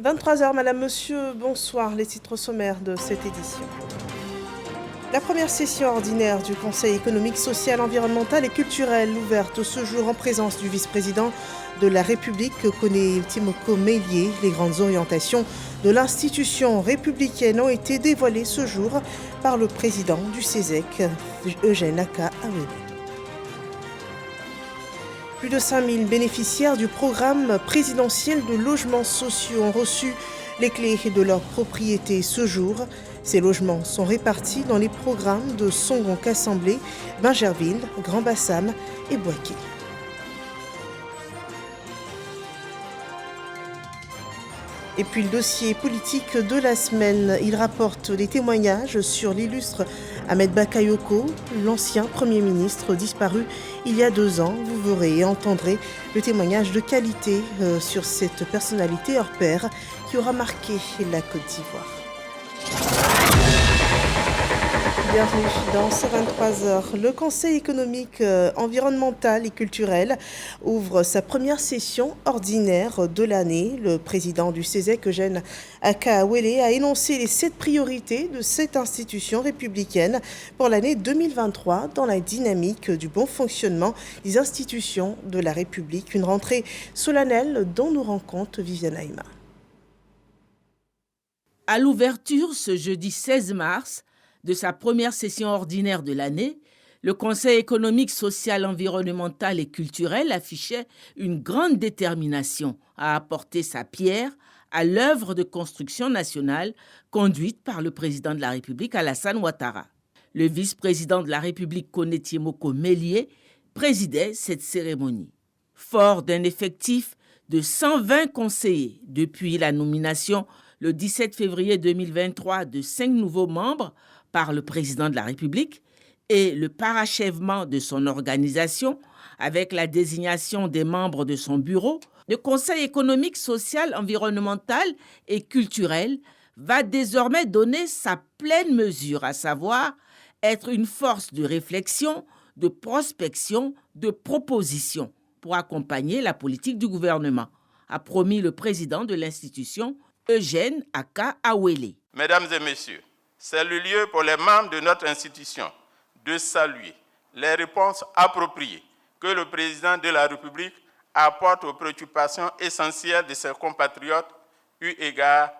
23h, Madame, Monsieur, bonsoir. Les titres sommaires de cette édition. La première session ordinaire du Conseil économique, social, environnemental et culturel, ouverte ce jour en présence du vice-président de la République, Kone Timoko Meilier. Les grandes orientations de l'institution républicaine ont été dévoilées ce jour par le président du CESEC, Eugène Aka-Awele. Plus de 5000 bénéficiaires du programme présidentiel de logements sociaux ont reçu les clés de leur propriété ce jour. Ces logements sont répartis dans les programmes de Songonk-Assemblée, Bingerville, Grand-Bassam et Boaké. Et puis le dossier politique de la semaine, il rapporte les témoignages sur l'illustre Ahmed Bakayoko, l'ancien Premier ministre disparu il y a 2 ans. Vous verrez et entendrez le témoignage de qualité sur cette personnalité hors pair qui aura marqué la Côte d'Ivoire. Bienvenue dans ce 23h. Le Conseil économique, environnemental et culturel ouvre sa première session ordinaire de l'année. Le président du CESEC, Eugène Aka-Awele, a énoncé les 7 priorités de cette institution républicaine pour l'année 2023 dans la dynamique du bon fonctionnement des institutions de la République. Une rentrée solennelle dont nous rend compte Viviane Aïma. À l'ouverture ce jeudi 16 mars, de sa première session ordinaire de l'année, le Conseil économique, social, environnemental et culturel affichait une grande détermination à apporter sa pierre à l'œuvre de construction nationale conduite par le président de la République, Alassane Ouattara. Le vice-président de la République, Kone Timoko Meilier, présidait cette cérémonie. Fort d'un effectif de 120 conseillers depuis la nomination le 17 février 2023 de 5 nouveaux membres par le président de la République et le parachèvement de son organisation avec la désignation des membres de son bureau, le Conseil économique, social, environnemental et culturel va désormais donner sa pleine mesure, à savoir être une force de réflexion, de prospection, de proposition pour accompagner la politique du gouvernement, a promis le président de l'institution, Eugène Aka-Awele. Mesdames et messieurs, c'est le lieu pour les membres de notre institution de saluer les réponses appropriées que le président de la République apporte aux préoccupations essentielles de ses compatriotes eu égard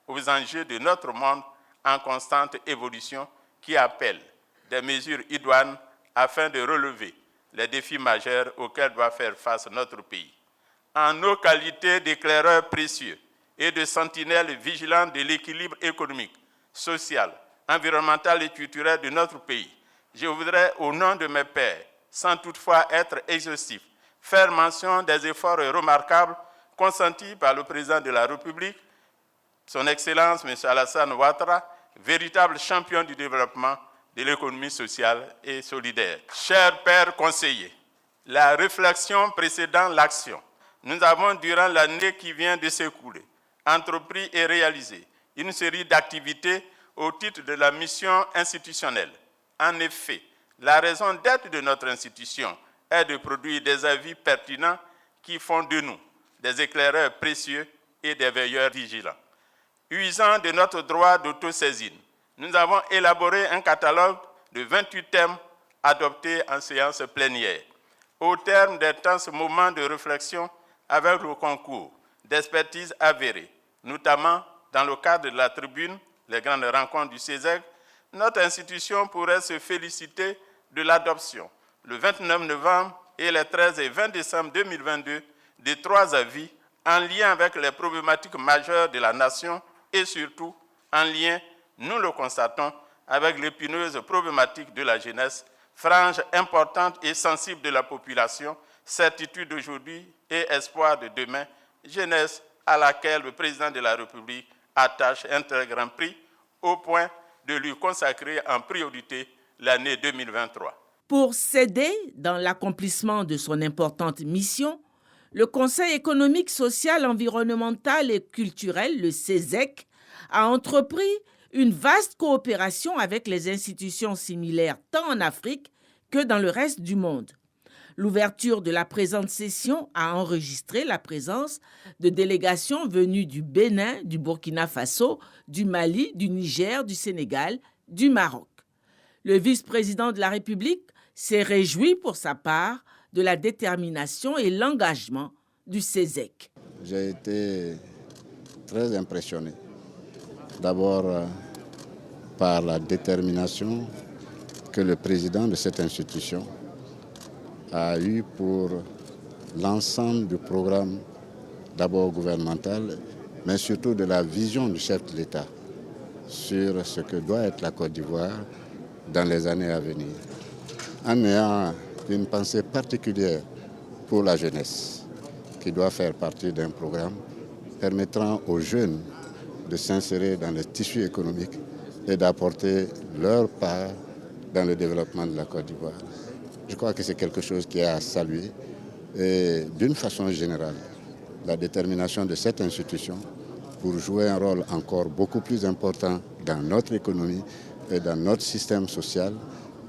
aux enjeux de notre monde en constante évolution qui appellent des mesures idoines afin de relever les défis majeurs auxquels doit faire face notre pays. En nos qualités d'éclaireurs précieux et de sentinelles vigilants de l'équilibre économique, social, environnemental et culturel de notre pays, je voudrais, au nom de mes pairs, sans toutefois être exhaustif, faire mention des efforts remarquables consentis par le président de la République, son Excellence M. Alassane Ouattara, véritable champion du développement de l'économie sociale et solidaire. Chers pairs conseillers, la réflexion précédant l'action, nous avons, durant l'année qui vient de s'écouler, entrepris et réalisé une série d'activités au titre de la mission institutionnelle. En effet, la raison d'être de notre institution est de produire des avis pertinents qui font de nous des éclaireurs précieux et des veilleurs vigilants. Usant de notre droit d'autosaisine, nous avons élaboré un catalogue de 28 thèmes adoptés en séance plénière. Au terme d'intenses moments de réflexion avec le concours d'expertise avérée, notamment dans le cadre de la tribune, les grandes rencontres du CESEC, notre institution pourrait se féliciter de l'adoption, le 29 novembre et les 13 et 20 décembre 2022, de 3 avis en lien avec les problématiques majeures de la nation et surtout en lien, nous le constatons, avec l'épineuse problématique de la jeunesse, frange importante et sensible de la population, certitude d'aujourd'hui et espoir de demain, jeunesse à laquelle le président de la République attache un très grand prix au point de lui consacrer en priorité l'année 2023. Pour s'aider dans l'accomplissement de son importante mission, le Conseil économique, social, environnemental et culturel, le CESEC, a entrepris une vaste coopération avec les institutions similaires tant en Afrique que dans le reste du monde. L'ouverture de la présente session a enregistré la présence de délégations venues du Bénin, du Burkina Faso, du Mali, du Niger, du Sénégal, du Maroc. Le vice-président de la République s'est réjoui pour sa part de la détermination et l'engagement du CESEC. J'ai été très impressionné. D'abord par la détermination que le président de cette institution a eue pour l'ensemble du programme, d'abord gouvernemental, mais surtout de la vision du chef de l'État sur ce que doit être la Côte d'Ivoire dans les années à venir. En ayant une pensée particulière pour la jeunesse, qui doit faire partie d'un programme permettant aux jeunes de s'insérer dans le tissu économique et d'apporter leur part dans le développement de la Côte d'Ivoire. Je crois que c'est quelque chose qui est à saluer et d'une façon générale, la détermination de cette institution pour jouer un rôle encore beaucoup plus important dans notre économie et dans notre système social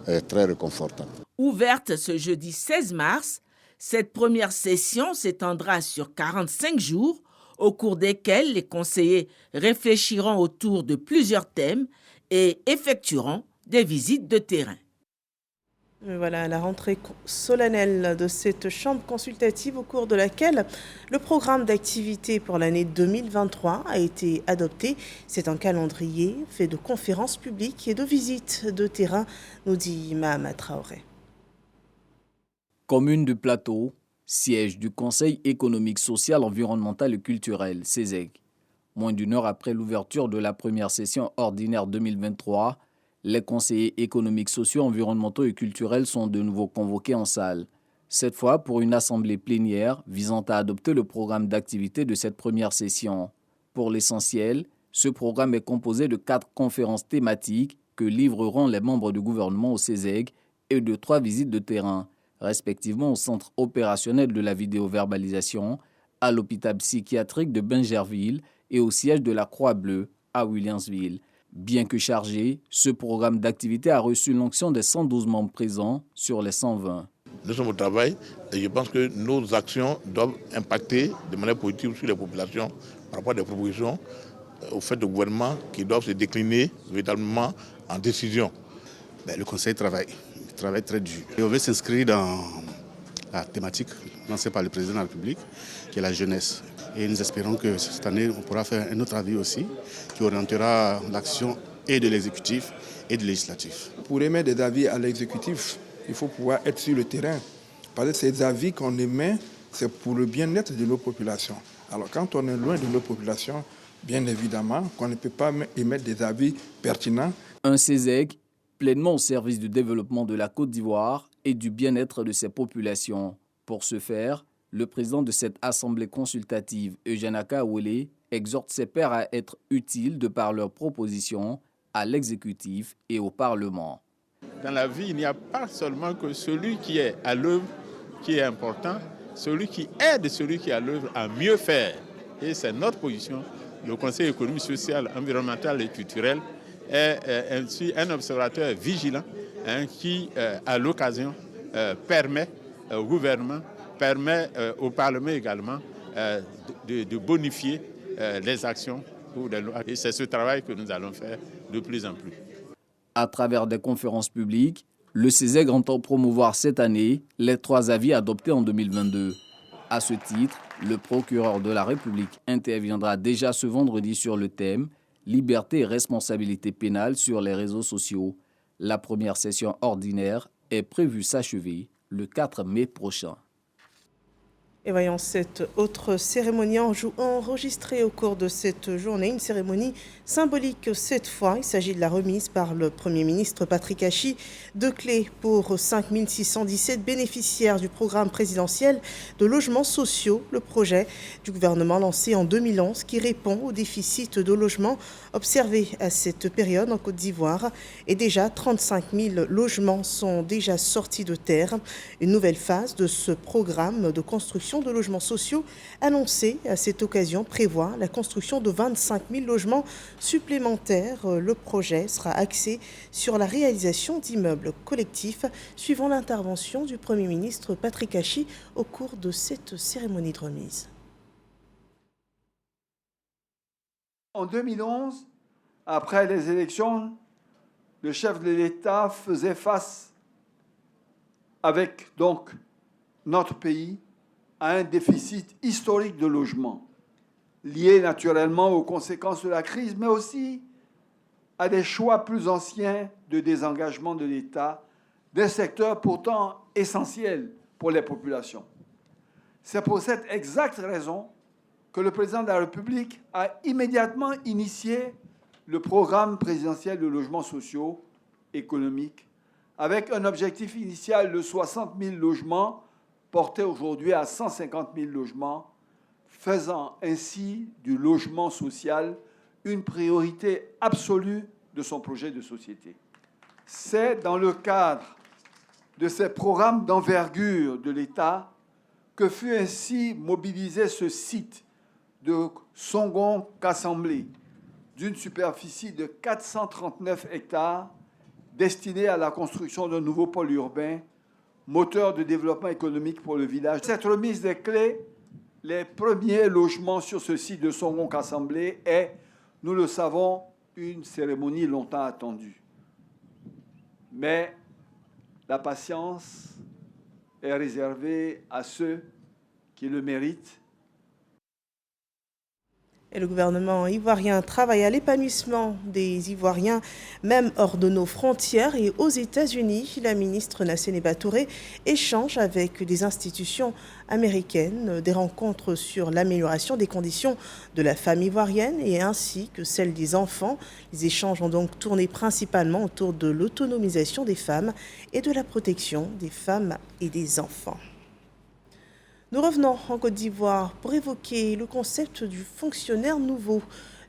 est très réconfortant. Ouverte ce jeudi 16 mars, cette première session s'étendra sur 45 jours, au cours desquels les conseillers réfléchiront autour de plusieurs thèmes et effectueront des visites de terrain. Voilà la rentrée solennelle de cette chambre consultative au cours de laquelle le programme d'activité pour l'année 2023 a été adopté. C'est un calendrier fait de conférences publiques et de visites de terrain, nous dit Mahama Traoré. Commune du Plateau, siège du Conseil économique, social, environnemental et culturel, CESEC. Moins d'une heure après l'ouverture de la première session ordinaire 2023, les conseillers économiques, sociaux, environnementaux et culturels sont de nouveau convoqués en salle. Cette fois pour une assemblée plénière visant à adopter le programme d'activité de cette première session. Pour l'essentiel, ce programme est composé de 4 conférences thématiques que livreront les membres du gouvernement au CESEC et de 3 visites de terrain, respectivement au centre opérationnel de la vidéoverbalisation, à l'hôpital psychiatrique de Bingerville et au siège de la Croix-Bleue à Williamsville. Bien que chargé, ce programme d'activité a reçu l'onction des 112 membres présents sur les 120. Nous sommes au travail et je pense que nos actions doivent impacter de manière positive sur les populations par rapport à des propositions au fait de gouvernement qui doivent se décliner véritablement en décision. Le Conseil travaille très dur. Et on veut s'inscrire dans la thématique lancée par le président de la République, qui est la jeunesse. Et nous espérons que cette année, on pourra faire un autre avis aussi, qui orientera l'action et de l'exécutif et du législatif. Pour émettre des avis à l'exécutif, il faut pouvoir être sur le terrain. Parce que ces avis qu'on émet, c'est pour le bien-être de nos populations. Alors quand on est loin de nos populations, bien évidemment qu'on ne peut pas émettre des avis pertinents. Un CESEC pleinement au service du développement de la Côte d'Ivoire et du bien-être de ses populations. Pour ce faire, le président de cette assemblée consultative, Eugène Akaouele, exhorte ses pairs à être utiles de par leurs propositions à l'exécutif et au Parlement. Dans la vie, il n'y a pas seulement que celui qui est à l'œuvre qui est important, celui qui aide celui qui est à l'œuvre à mieux faire. Et c'est notre position. Le Conseil économique, social, environnemental et culturel est ainsi un observateur vigilant qui, à l'occasion, permet au gouvernement, permet au Parlement également de bonifier les actions ou les lois. Et c'est ce travail que nous allons faire de plus en plus. À travers des conférences publiques, le CESEC entend promouvoir cette année les 3 avis adoptés en 2022. À ce titre, le procureur de la République interviendra déjà ce vendredi sur le thème « Liberté et responsabilité pénale sur les réseaux sociaux ». La première session ordinaire est prévue s'achever le 4 mai prochain. Et voyons cette autre cérémonie enregistrée au cours de cette journée, une cérémonie symbolique cette fois. Il s'agit de la remise par le Premier ministre Patrick Hachi de clés pour 5617 bénéficiaires du programme présidentiel de logements sociaux, le projet du gouvernement lancé en 2011 qui répond au déficit de logements observé à cette période en Côte d'Ivoire. Et déjà 35 000 logements sont déjà sortis de terre. Une nouvelle phase de ce programme de construction session de logements sociaux annoncée à cette occasion prévoit la construction de 25 000 logements supplémentaires. Le projet sera axé sur la réalisation d'immeubles collectifs, suivant l'intervention du Premier ministre Patrick Hachi au cours de cette cérémonie de remise. En 2011, après les élections, le chef de l'État faisait face avec donc notre pays à un déficit historique de logement, lié naturellement aux conséquences de la crise, mais aussi à des choix plus anciens de désengagement de l'État d'un secteur pourtant essentiel pour les populations. C'est pour cette exacte raison que le président de la République a immédiatement initié le programme présidentiel de logements sociaux économiques avec un objectif initial de 60 000 logements porté aujourd'hui à 150 000 logements, faisant ainsi du logement social une priorité absolue de son projet de société. C'est dans le cadre de ces programmes d'envergure de l'État que fut ainsi mobilisé ce site de Songon-Kassamblé, d'une superficie de 439 hectares, destiné à la construction d'un nouveau pôle urbain, moteur de développement économique pour le village. Cette remise des clés, les premiers logements sur ce site de Songon-Kassamblé est, nous le savons, une cérémonie longtemps attendue. Mais la patience est réservée à ceux qui le méritent. Et le gouvernement ivoirien travaille à l'épanouissement des Ivoiriens, même hors de nos frontières. Et aux États-Unis, la ministre Nassene Batouré échange avec des institutions américaines, des rencontres sur l'amélioration des conditions de la femme ivoirienne et ainsi que celles des enfants. Les échanges ont donc tourné principalement autour de l'autonomisation des femmes et de la protection des femmes et des enfants. Nous revenons en Côte d'Ivoire pour évoquer le concept du fonctionnaire nouveau.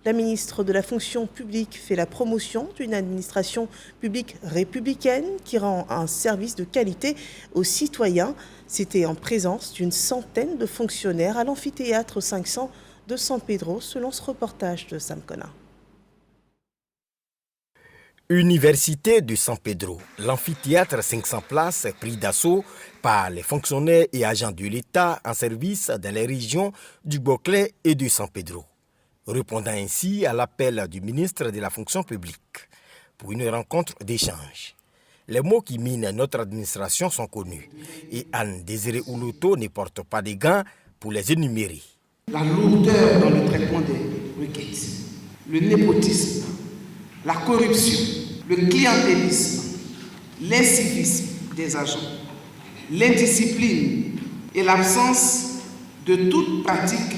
La ministre de la fonction publique fait la promotion d'une administration publique républicaine qui rend un service de qualité aux citoyens. C'était en présence d'une centaine de fonctionnaires à l'amphithéâtre 500 de San Pedro, selon ce reportage de Sam Kona. Université de San Pedro, l'amphithéâtre 500 places est pris d'assaut par les fonctionnaires et agents de l'État en service dans les régions du Boclé et de San Pedro, répondant ainsi à l'appel du ministre de la fonction publique pour une rencontre d'échange. Les mots qui minent notre administration sont connus et Anne Désiré Ouloto ne porte pas de gants pour les énumérer. La lourdeur dans le traitement des requêtes, le népotisme, la corruption, le clientélisme, l'incivisme des agents, l'indiscipline et l'absence de toute pratique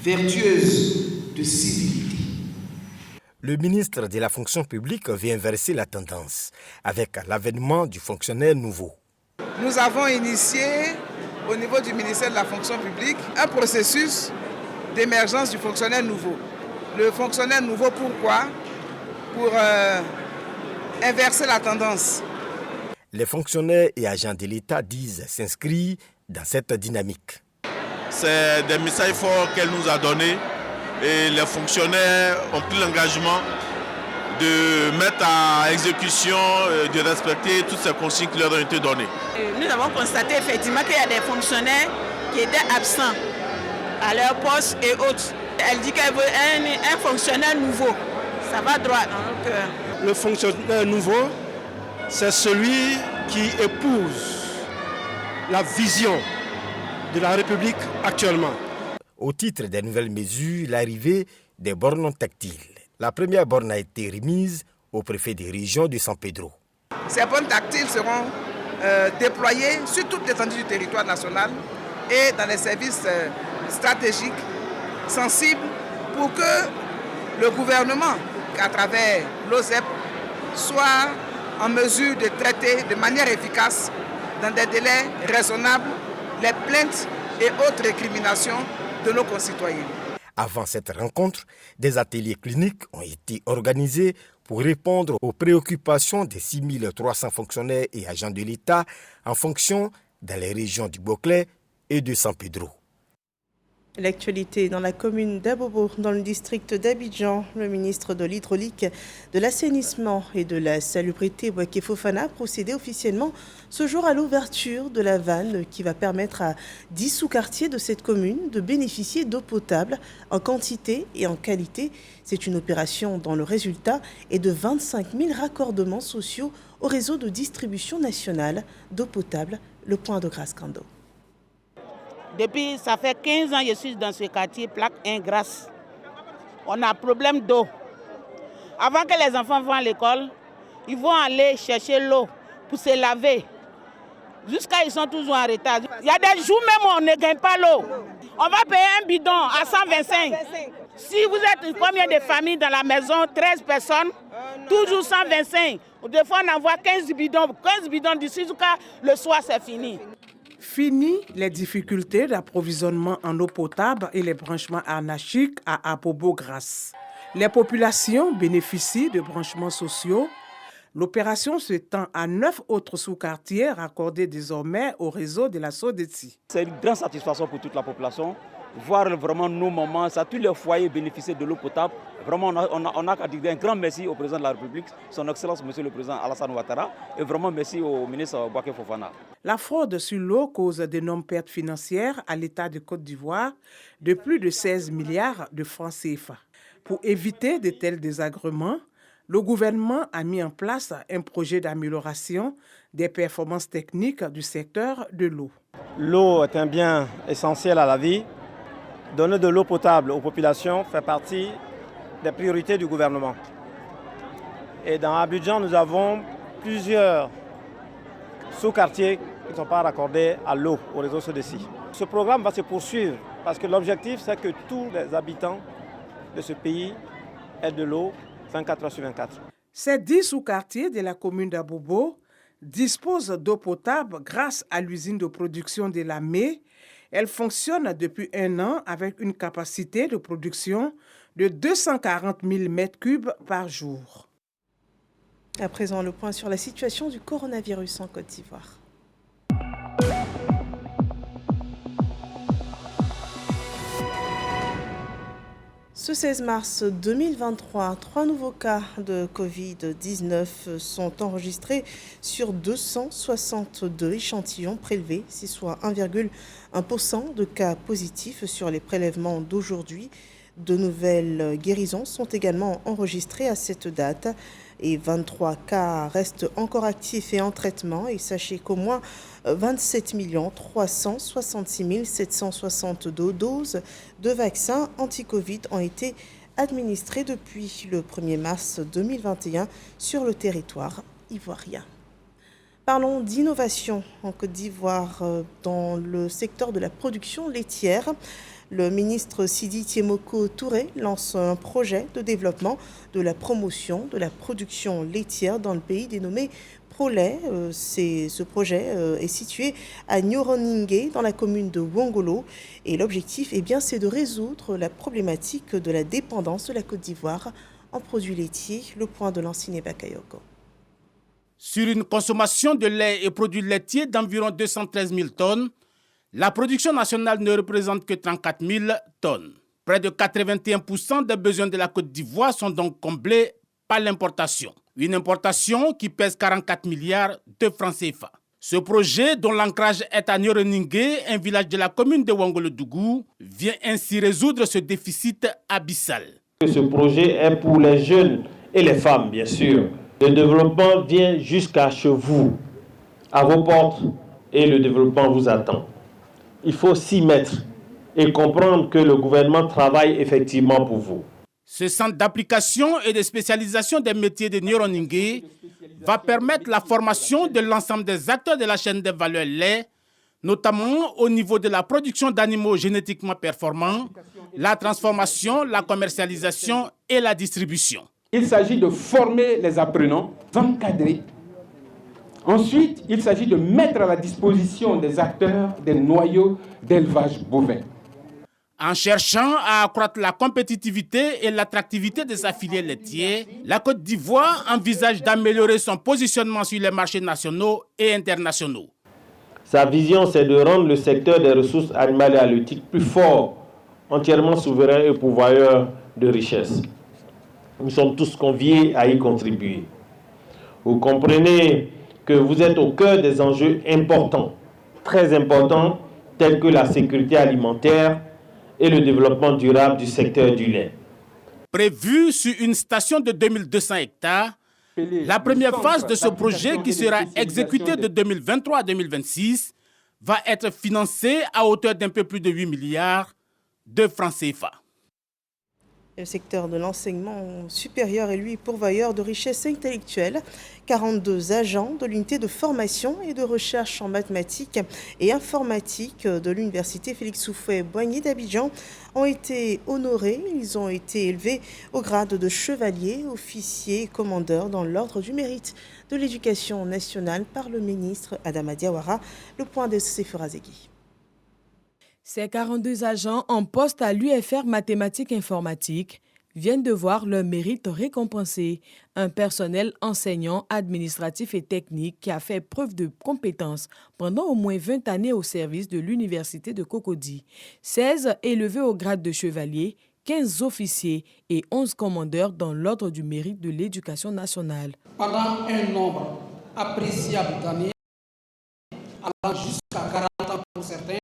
vertueuse de civilité. Le ministre de la fonction publique vient inverser la tendance avec l'avènement du fonctionnaire nouveau. Nous avons initié au niveau du ministère de la fonction publique un processus d'émergence du fonctionnaire nouveau. Le fonctionnaire nouveau, pourquoi ? Pour inverser la tendance. Les fonctionnaires et agents de l'État disent s'inscrire dans cette dynamique. C'est des messages forts qu'elle nous a donnés et les fonctionnaires ont pris l'engagement de mettre à exécution, de respecter toutes ces consignes qui leur ont été données. Nous avons constaté effectivement qu'il y a des fonctionnaires qui étaient absents à leur poste et autres. Elle dit qu'elle veut un fonctionnaire nouveau. Ça va droit. Donc, Le fonctionnaire nouveau, c'est celui qui épouse la vision de la République actuellement. Au titre des nouvelles mesures, l'arrivée des bornes tactiles. La première borne a été remise au préfet des régions de San Pedro. Ces bornes tactiles seront déployées sur toute l'étendue du territoire national et dans les services stratégiques sensibles pour que le gouvernement, à travers l'OSEP, soit en mesure de traiter de manière efficace, dans des délais raisonnables, les plaintes et autres récriminations de nos concitoyens. Avant cette rencontre, des ateliers cliniques ont été organisés pour répondre aux préoccupations des 6300 fonctionnaires et agents de l'État en fonction dans les régions du Boclé et de San Pedro. L'actualité dans la commune d'Abobo, dans le district d'Abidjan, le ministre de l'Hydraulique, de l'Assainissement et de la Salubrité, Bouaké Fofana, procédait officiellement ce jour à l'ouverture de la vanne qui va permettre à 10 sous-quartiers de cette commune de bénéficier d'eau potable en quantité et en qualité. C'est une opération dont le résultat est de 25 000 raccordements sociaux au réseau de distribution nationale d'eau potable, le Point de Grâce Kando. Depuis, ça fait 15 ans que je suis dans ce quartier, plaque 1 Grâce. On a problème d'eau. Avant que les enfants vont à l'école, ils vont aller chercher l'eau pour se laver. Jusqu'à ils sont toujours en retard. Il y a des jours même où on ne gagne pas l'eau. On va payer un bidon à 125. Si vous êtes combien de familles dans la maison, 13 personnes, toujours 125. Des fois, on envoie 15 bidons d'ici jusqu'à le soir, c'est fini. Fini les difficultés d'approvisionnement en eau potable et les branchements anarchiques à Abobo Grâce. Les populations bénéficient de branchements sociaux. L'opération s'étend à 9 autres sous-quartiers raccordés désormais au réseau de la SODETI. C'est une grande satisfaction pour toute la population. Voir vraiment nos mamans, ça, tous les foyers bénéficier de l'eau potable. Vraiment, on a à dire un grand merci au président de la République, son Excellence Monsieur le Président Alassane Ouattara, et vraiment merci au ministre Bouaké Fofana. La fraude sur l'eau cause d'énormes pertes financières à l'État de Côte d'Ivoire de plus de 16 milliards de francs CFA. Pour éviter de tels désagréments, le gouvernement a mis en place un projet d'amélioration des performances techniques du secteur de l'eau. L'eau est un bien essentiel à la vie. Donner de l'eau potable aux populations fait partie des priorités du gouvernement. Et dans Abidjan, nous avons plusieurs sous-quartiers qui ne sont pas raccordés à l'eau, au réseau SODECI. Ce programme va se poursuivre parce que l'objectif, c'est que tous les habitants de ce pays aient de l'eau 24 heures sur 24. Ces 10 sous-quartiers de la commune d'Abobo disposent d'eau potable grâce à l'usine de production de la Mé. Elle fonctionne depuis 1 an avec une capacité de production de 240 000 m3 par jour. À présent, le point sur la situation du coronavirus en Côte d'Ivoire. Ce 16 mars 2023, 3 nouveaux cas de Covid-19 sont enregistrés sur 262 échantillons prélevés, c'est soit 1,1% de cas positifs sur les prélèvements d'aujourd'hui. De nouvelles guérisons sont également enregistrées à cette date et 23 cas restent encore actifs et en traitement. Et sachez qu'au moins 27 366 762 doses de vaccins anti-Covid ont été administrées depuis le 1er mars 2021 sur le territoire ivoirien. Parlons d'innovation en Côte d'Ivoire dans le secteur de la production laitière. Le ministre Sidi Tiemoko Touré lance un projet de développement de la promotion de la production laitière dans le pays dénommé ProLait. Ce projet est situé à Nyoroningé dans la commune de Wongolo et l'objectif c'est de résoudre la problématique de la dépendance de la Côte d'Ivoire en produits laitiers. Le point de Lansine Bakayoko. Sur une consommation de lait et produits laitiers d'environ 213 000 tonnes, la production nationale ne représente que 34 000 tonnes. Près de 81% des besoins de la Côte d'Ivoire sont donc comblés par l'importation. Une importation qui pèse 44 milliards de francs CFA. Ce projet, dont l'ancrage est à Nyoroningé, un village de la commune de Wongolo-Dougou, vient ainsi résoudre ce déficit abyssal. Ce projet est pour les jeunes et les femmes, bien sûr. Le développement vient jusqu'à chez vous, à vos portes, et le développement vous attend. Il faut s'y mettre et comprendre que le gouvernement travaille effectivement pour vous. Ce centre d'application et de spécialisation des métiers de Nyoroningé va permettre la formation de l'ensemble des acteurs de la chaîne des valeurs lait, notamment au niveau de la production d'animaux génétiquement performants, la transformation, la commercialisation et la distribution. Il s'agit de former les apprenants, d'encadrer. Ensuite, il s'agit de mettre à la disposition des acteurs des noyaux d'élevage bovin. En cherchant à accroître la compétitivité et l'attractivité de sa filière laitière, la Côte d'Ivoire envisage d'améliorer son positionnement sur les marchés nationaux et internationaux. Sa vision, c'est de rendre le secteur des ressources animales et halieutiques plus fort entièrement souverain et pourvoyeur de richesses. Nous sommes tous conviés à y contribuer. Vous comprenez que vous êtes au cœur des enjeux importants, très importants, tels que la sécurité alimentaire et le développement durable du secteur du lait. Prévu sur une station de 2200 hectares, la première phase de ce projet, qui sera exécuté de 2023 à 2026, va être financée à hauteur d'un peu plus de 8 milliards de francs CFA. Le secteur de l'enseignement supérieur est lui pourvoyeur de richesses intellectuelles. 42 agents de l'unité de formation et de recherche en mathématiques et informatique de l'université Félix Houphouët-Boigny d'Abidjan ont été honorés. Ils ont été élevés au grade de chevalier, officier et commandeur dans l'ordre du mérite de l'éducation nationale par le ministre Adama Diawara. Le point de Sephora Zegui. Ces 42 agents en poste à l'UFR Mathématiques Informatiques viennent de voir leur mérite récompensé. Un personnel enseignant, administratif et technique qui a fait preuve de compétences pendant au moins 20 années au service de l'université de Cocody. 16 élevés au grade de chevalier, 15 officiers et 11 commandeurs dans l'ordre du mérite de l'éducation nationale. Pendant un nombre appréciable d'années, allant jusqu'à 40 ans pour certains,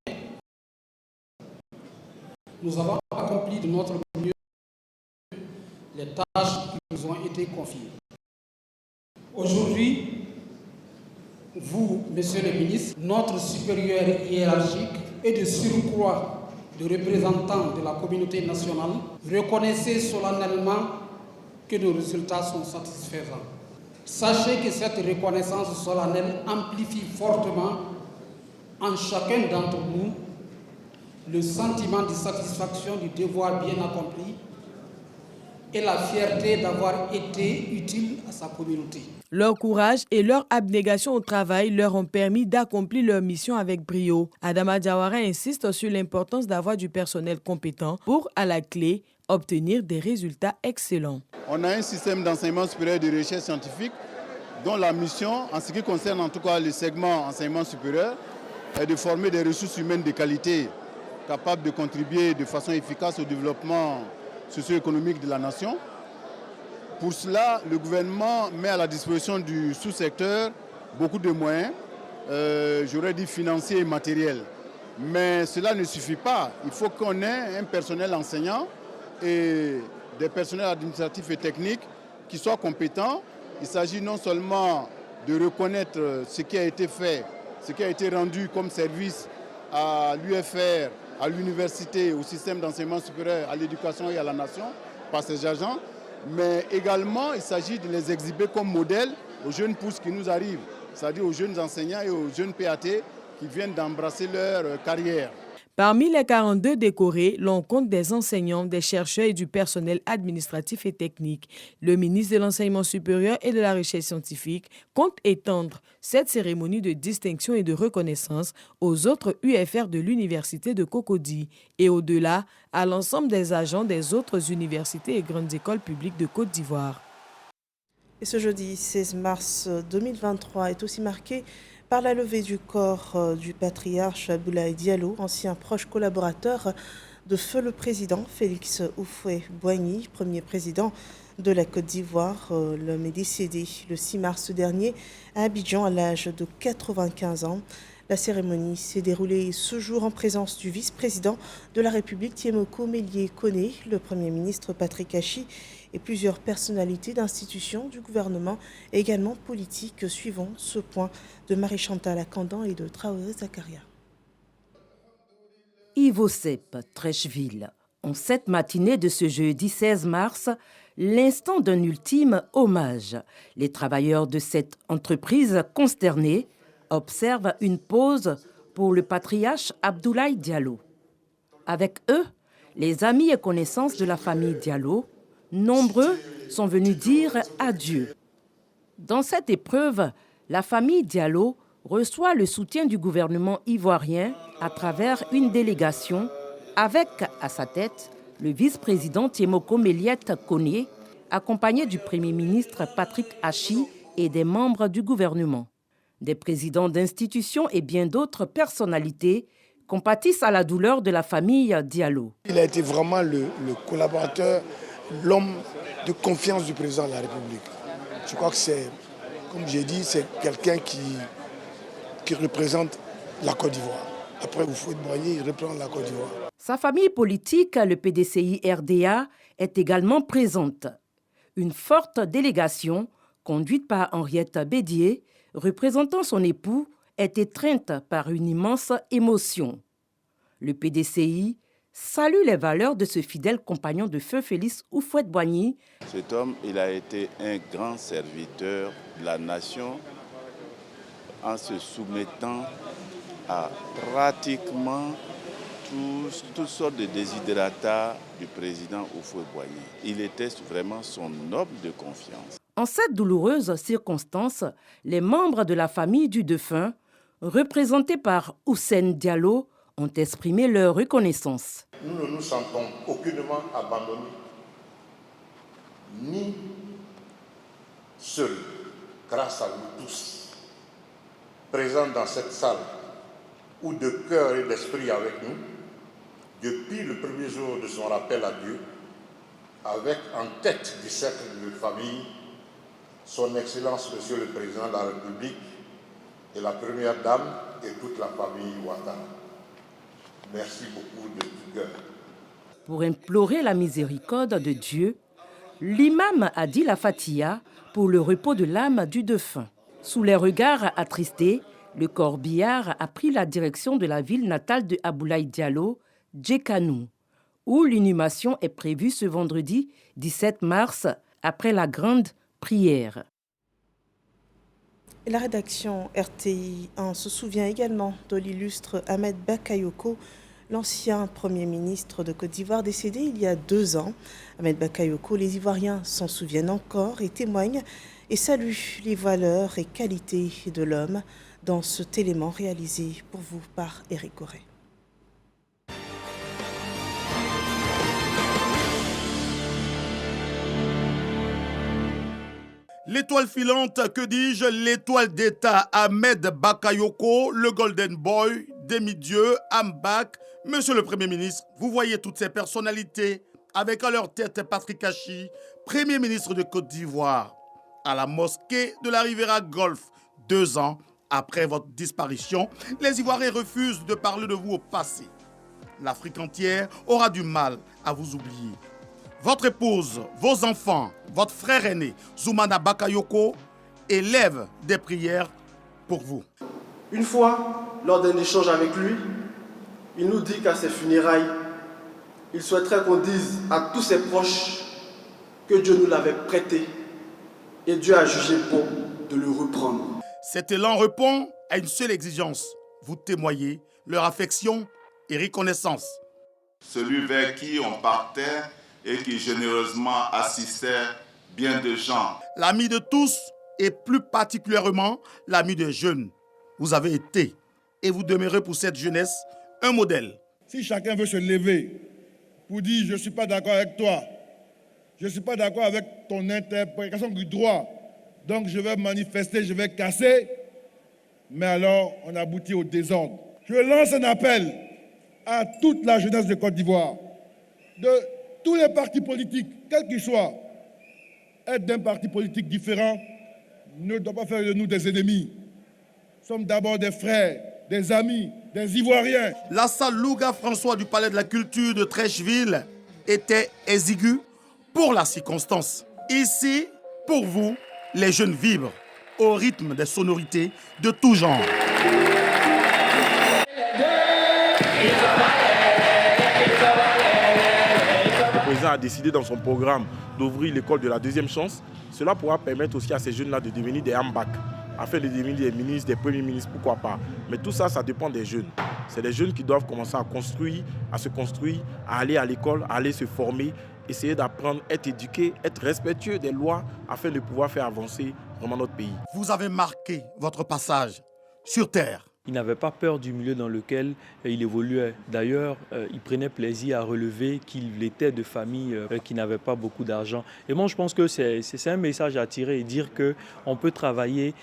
nous avons accompli de notre mieux les tâches qui nous ont été confiées. Aujourd'hui, vous, Monsieur le ministre, notre supérieur hiérarchique et de surcroît de représentants de la communauté nationale, reconnaissez solennellement que nos résultats sont satisfaisants. Sachez que cette reconnaissance solennelle amplifie fortement en chacun d'entre nous le sentiment de satisfaction du devoir bien accompli et la fierté d'avoir été utile à sa communauté. Leur courage et leur abnégation au travail leur ont permis d'accomplir leur mission avec brio. Adama Diawara insiste sur l'importance d'avoir du personnel compétent pour, à la clé, obtenir des résultats excellents. On a un système d'enseignement supérieur de recherche scientifique dont la mission, en ce qui concerne en tout cas le segment enseignement supérieur, est de former des ressources humaines de qualité capables de contribuer de façon efficace au développement socio-économique de la nation. Pour cela, le gouvernement met à la disposition du sous-secteur beaucoup de moyens, j'aurais dit financiers et matériels. Mais cela ne suffit pas. Il faut qu'on ait un personnel enseignant et des personnels administratifs et techniques qui soient compétents. Il s'agit non seulement de reconnaître ce qui a été fait, ce qui a été rendu comme service à l'UFR, à l'université, au système d'enseignement supérieur, à l'éducation et à la nation par ces agents, mais également il s'agit de les exhiber comme modèle aux jeunes pousses qui nous arrivent, c'est-à-dire aux jeunes enseignants et aux jeunes PAT qui viennent d'embrasser leur carrière. Parmi les 42 décorés, l'on compte des enseignants, des chercheurs et du personnel administratif et technique. Le ministre de l'Enseignement supérieur et de la Recherche scientifique compte étendre cette cérémonie de distinction et de reconnaissance aux autres UFR de l'Université de Cocody et au-delà à l'ensemble des agents des autres universités et grandes écoles publiques de Côte d'Ivoire. Et ce jeudi 16 mars 2023 est aussi marqué par la levée du corps du patriarche Abdoulaye Diallo, ancien proche collaborateur de feu le président Félix Houphouët-Boigny, premier président de la Côte d'Ivoire. L'homme est décédé le 6 mars dernier à Abidjan à l'âge de 95 ans. La cérémonie s'est déroulée ce jour en présence du vice-président de la République Thiemoko Mélié-Koné, le Premier ministre Patrick Hachi et plusieurs personnalités d'institutions du gouvernement, et également politiques. Suivant ce point de Marie-Chantal Akandan et de Traoré Zakaria. Ivo Sepp, Trècheville. En cette matinée de ce jeudi 16 mars, l'instant d'un ultime hommage. Les travailleurs de cette entreprise consternés observent une pause pour le patriarche Abdoulaye Diallo. Avec eux, les amis et connaissances de la famille Diallo, nombreux sont venus dire adieu. Dans cette épreuve, la famille Diallo reçoit le soutien du gouvernement ivoirien à travers une délégation avec, à sa tête, le vice-président Thiemoko Mélié-Koné, accompagné du Premier ministre Patrick Hachi et des membres du gouvernement. Des présidents d'institutions et bien d'autres personnalités compatissent à la douleur de la famille Diallo. Il a été vraiment le collaborateur, l'homme de confiance du président de la République. Je crois que c'est, comme j'ai dit, c'est quelqu'un qui représente la Côte d'Ivoire. Après Houphouët-Boigny, il reprend la Côte d'Ivoire. Sa famille politique, le PDCI-RDA, est également présente. Une forte délégation, conduite par Henriette Bédier, représentant son époux, est étreinte par une immense émotion. Le PDCI salue les valeurs de ce fidèle compagnon de feu Félix Houphouët-Boigny. Cet homme, il a été un grand serviteur de la nation en se soumettant à pratiquement toutes sortes de desiderata du président Houphouët-Boigny. Il était vraiment son homme de confiance. En cette douloureuse circonstance, les membres de la famille du défunt, représentés par Houssène Diallo, ont exprimé leur reconnaissance. Nous ne nous sentons aucunement abandonnés, ni seuls, grâce à vous tous, présents dans cette salle, ou de cœur et d'esprit avec nous, depuis le premier jour de son rappel à Dieu, avec en tête du cercle de famille, son Excellence Monsieur le Président de la République et la Première Dame et toute la famille Ouattara. Merci beaucoup de tout cœur. Pour implorer la miséricorde de Dieu, l'imam a dit la Fatiha pour le repos de l'âme du défunt. Sous les regards attristés, le corbillard a pris la direction de la ville natale de Aboulaye Diallo, Djekanou, où l'inhumation est prévue ce vendredi 17 mars après la grande prière. La rédaction RTI se souvient également de l'illustre Ahmed Bakayoko, l'ancien Premier ministre de Côte d'Ivoire décédé il y a 2 ans. Ahmed Bakayoko, les Ivoiriens s'en souviennent encore et témoignent et saluent les valeurs et qualités de l'homme dans cet élément réalisé pour vous par Éric Corré. L'étoile filante, que dis-je, l'étoile d'État Ahmed Bakayoko, le Golden Boy, demi-dieu, Ambak, Monsieur le Premier ministre, vous voyez toutes ces personnalités avec à leur tête Patrick Hachi, Premier ministre de Côte d'Ivoire, à la mosquée de la Riviera Golf. 2 ans après votre disparition, les Ivoiriens refusent de parler de vous au passé. L'Afrique entière aura du mal à vous oublier. Votre épouse, vos enfants, votre frère aîné, Zoumana Bakayoko, élèvent des prières pour vous. Une fois, lors d'un échange avec lui, il nous dit qu'à ses funérailles, il souhaiterait qu'on dise à tous ses proches que Dieu nous l'avait prêté et Dieu a jugé bon de le reprendre. Cet élan répond à une seule exigence. Vous témoignez leur affection et reconnaissance. Celui vers qui on partait et qui généreusement assistait bien de gens. L'ami de tous et plus particulièrement l'ami des jeunes. Vous avez été et vous demeurez pour cette jeunesse un modèle. Si chacun veut se lever pour dire « je ne suis pas d'accord avec toi, je ne suis pas d'accord avec ton interprétation du droit, donc je vais manifester, je vais casser », mais alors on aboutit au désordre. Je lance un appel à toute la jeunesse de Côte d'Ivoire, de tous les partis politiques, quels qu'ils soient. Être d'un parti politique différent ne doit pas faire de nous des ennemis. Nous sommes d'abord des frères, des amis, des Ivoiriens. La salle Louga François du Palais de la Culture de Treichville était exiguë pour la circonstance. Ici, pour vous, les jeunes vibrent au rythme des sonorités de tout genre. Le président a décidé dans son programme d'ouvrir l'école de la deuxième chance. Cela pourra permettre aussi à ces jeunes-là de devenir des Ambak, afin de devenir des ministres, des premiers ministres, pourquoi pas. Mais tout ça, ça dépend des jeunes. C'est les jeunes qui doivent commencer à construire, à se construire, à aller à l'école, à aller se former, essayer d'apprendre, être éduqués, être respectueux des lois, afin de pouvoir faire avancer vraiment notre pays. Vous avez marqué votre passage sur Terre. Il n'avait pas peur du milieu dans lequel il évoluait. D'ailleurs, il prenait plaisir à relever qu'il était de famille qui n'avait pas beaucoup d'argent. Et moi, je pense que c'est un message à tirer et dire qu'on peut travailler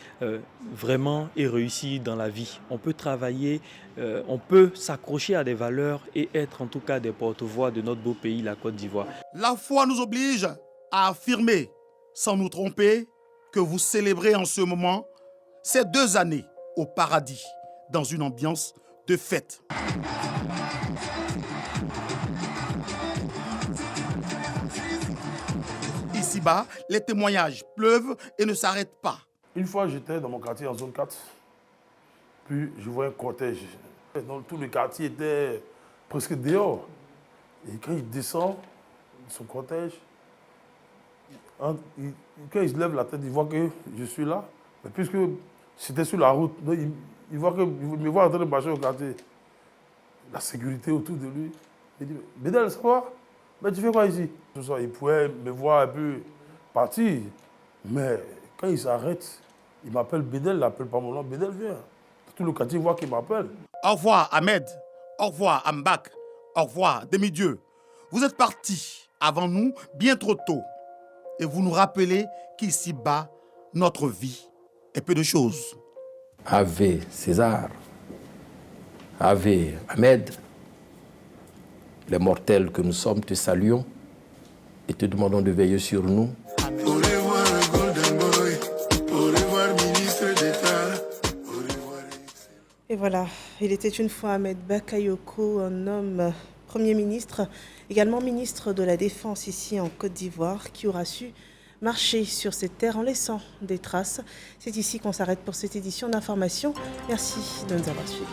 vraiment et réussir dans la vie. On peut travailler, on peut s'accrocher à des valeurs et être en tout cas des porte-voix de notre beau pays, la Côte d'Ivoire. La foi nous oblige à affirmer, sans nous tromper, que vous célébrez en ce moment ces 2 années au paradis, dans une ambiance de fête. Ici-bas, les témoignages pleuvent et ne s'arrêtent pas. Une fois, j'étais dans mon quartier en zone 4, puis je vois un cortège. Donc, tout le quartier était presque dehors. Et quand il descend de son cortège, quand il se lève la tête, il voit que je suis là. Mais puisque c'était sur la route, donc il me voit en train de marcher au quartier. La sécurité autour de lui. Il dit, Bédel, ça va? Mais tu fais quoi ici? Il pouvait me voir un peu partir. Mais quand il s'arrête, il m'appelle Bédel, il n'appelle pas mon nom. Bédel, viens. Tout le quartier voit qu'il m'appelle. Au revoir Ahmed, au revoir Ambak, au revoir Demi-Dieu. Vous êtes partis avant nous bien trop tôt. Et vous nous rappelez qu'ici-bas, notre vie est peu de choses. Ave César, Ave Ahmed, les mortels que nous sommes, te saluons et te demandons de veiller sur nous. Au revoir, Golden Boy. Au revoir, ministre d'État. Au revoir. Et voilà, il était une fois Ahmed Bakayoko, un homme Premier ministre, également ministre de la Défense ici en Côte d'Ivoire, qui aura su marcher sur cette terre en laissant des traces. C'est ici qu'on s'arrête pour cette édition d'information. Merci de nous avoir suivis.